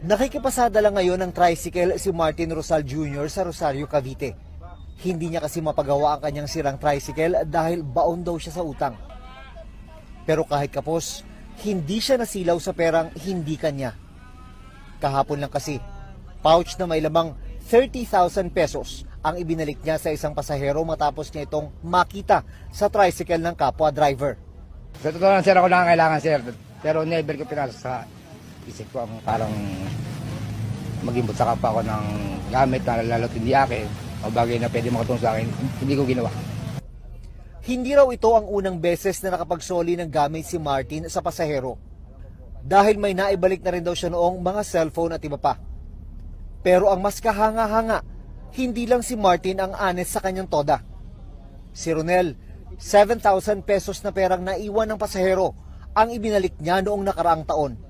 Nakikipasada lang ngayon ng tricycle si Martin Rosal Jr. sa Rosario, Cavite. Hindi niya kasi mapagawa ang kanyang sirang tricycle dahil baon daw siya sa utang. Pero kahit kapos, hindi siya nasilaw sa perang hindi kanya. Kahapon lang kasi, pouch na may lamang 30,000 pesos ang ibinalik niya sa isang pasahero matapos niya itong makita sa tricycle ng kapwa driver. Sa totoo lang, sir, ako nangangailangan, sir. Pero never ko pinasok sa isip ko ang parang mag-imbot sa kapwa ko ng gamit na lalo't hindi akin o bagay na pwede makatulong sa akin, hindi ko ginawa. Hindi raw ito ang unang beses na nakapagsoli ng gamit si Martin sa pasahero. Dahil may naibalik na rin daw siya noong mga cellphone at iba pa. Pero ang mas kahanga-hanga, hindi lang si Martin ang honest sa kanyang toda. Si Ronel, 7,000 pesos na perang naiwan ng pasahero ang ibinalik niya noong nakaraang taon.